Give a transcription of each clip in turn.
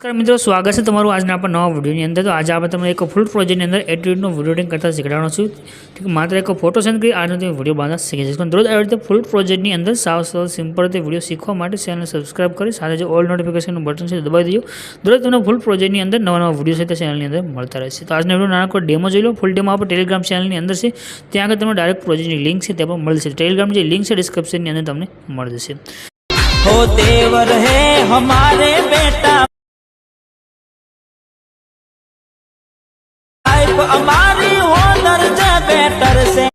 नमस्कार मित्रों, स्वागत है तमारू आज आप नवा वीडियो अंदर। तो आज आप तमने एक फूल प्रोजेक्ट अंदर एट्रीब्यूट वीडियो एडिटिंग करता शीखवाड़ो छूँ। ठीक है, मात्र एक फोटो सेंड कर आज वीडियो बनता शीखी छो। दररोज आ रीते फूल प्रोजेक्ट अंदर साव सरल सिंपल रीते वीडियो शीखवा माटे चैनल सब्सक्राइब करी साथ जो ऑल नोटिफिकेशन बटन से दबाई दीजिए। दररोज तमने फूल प्रोजेक्ट अंदर नवा नवा वीडियो से चैनल अंदर मळता रहेशे। तो आज वीडियो नानो डेमो जोई लो। फूल डेमो आप टेलिग्राम चैनल अंदर से त्यां आगळ तमने डायरेक्ट प्रोजेक्ट की लिंक है त्या पण मळी जशे। टेलिग्राम की लिंक है डिस्क्रिप्शन अंदर तमने मळी जशे। हो देवर है हमारे बेटा हमारी हो दर्जा बेटर से।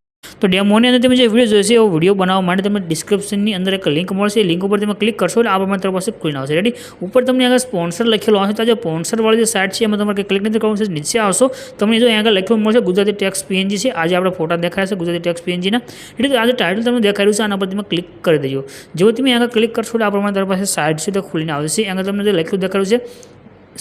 तो डेमोनी अंदर तमे जे विडियो जोईशे एवो विडियो बनाववा माटे तमने डिस्क्रिप्शन अंदर एक लिंक मळशे। लिंक पर तमे क्लिक करशो એટલે આ પ્રમાણે તમારી પાસે ખુલીને આવશે। રેડી, ઉપર તમને આગળ સ્પોન્સર લખેલું આવશે। તો જે સ્પોન્સર વાળી જે સાઇટ છે એમાં તમારે ક્લિક નથી કરવાનું છે। નીચે આવશો તમને જો આગળ લખેલું મળશે ગુજરાતી ટેક્સ્ટ પીએનજી છે। આજે આપણે ફોટા દેખાય છે ગુજરાતી ટેક્સ્ટ પીએનજી ના। એટલે તો આજે ટાઇટલ તમને દેખાઈ રહ્યું છે, આના પર તમે ક્લિક કરી દેજો। જો તમે આગળ ક્લિક કરશો એટલે આ પ્રમાણે તમારી પાસે સાઇટ છે તો ખુલીને આવશે। આગળ તમને જે લખેલું દેખાડ્યું છે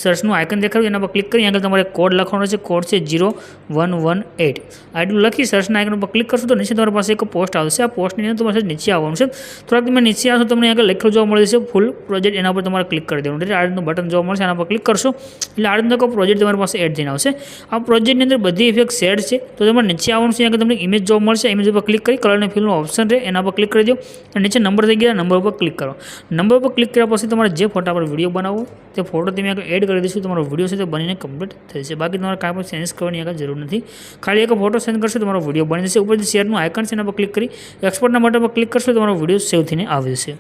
सर्चનું આઇકન દેખાડ્યું એના પર ક્લિક કરી આગળ તમારે કોડ લખવાનો છે। કોડ છે 0118। આટલું લખી સર્ચના આઇકન પર ક્લિક કરશો તો નીચે તમારી પાસે એક પોસ્ટ આવશે। આ પોસ્ટની અંદર તમારે નીચે આવવાનું છે। થોડાક તમે નીચે આવશો તમને આગળ લખેલું જોવા મળે છે ફૂલ પ્રોજેક્ટ, એના પર તમારે ક્લિક કરી દેવાનું। એટલે આ રીતનું બટન જોવા મળશે, આના પર ક્લિક કરશો એટલે આ રીતનો પ્રોજેક્ટ તમારી પાસે એડ થઈને આવશે। આ પ્રોજેક્ટની અંદર બધી ઇફેક્ટ સેટ છે તો તમારે નીચે આવવાનું છે। આગળ તમને ઇમેજ જોવા મળશે, ઇમેજ પર ક્લિક કરી કલર અને ફિલનો ઓપ્શન રહે એના પર ક્લિક કરી દો અને નીચે નંબર થઈ ગયા નંબર પર ક્લિક કરો। નંબર પર ક્લિક કર્યા પછી તમારે જે ફોટા પર વિડીયો બનાવવો તે ફોટો તમે આગળ એડ કરી દઈશું। તમારો વિડીયો છે તો બનીને કમ્પ્લીટ થઈ જશે। બાકી તમારે કાંઈ પણ ચેન્જ કરવાની આગળ જરૂર નથી, ખાલી એક ફોટો સેન્ડ કરશો તમારો વિડીયો બની જશે। ઉપર જે શેરનું આઇકન છે એના પર ક્લિક કરી એક્સપોર્ટના બટન પર ક્લિક કરશો તમારો વિડીયો સેવ થઈને આવી જશે।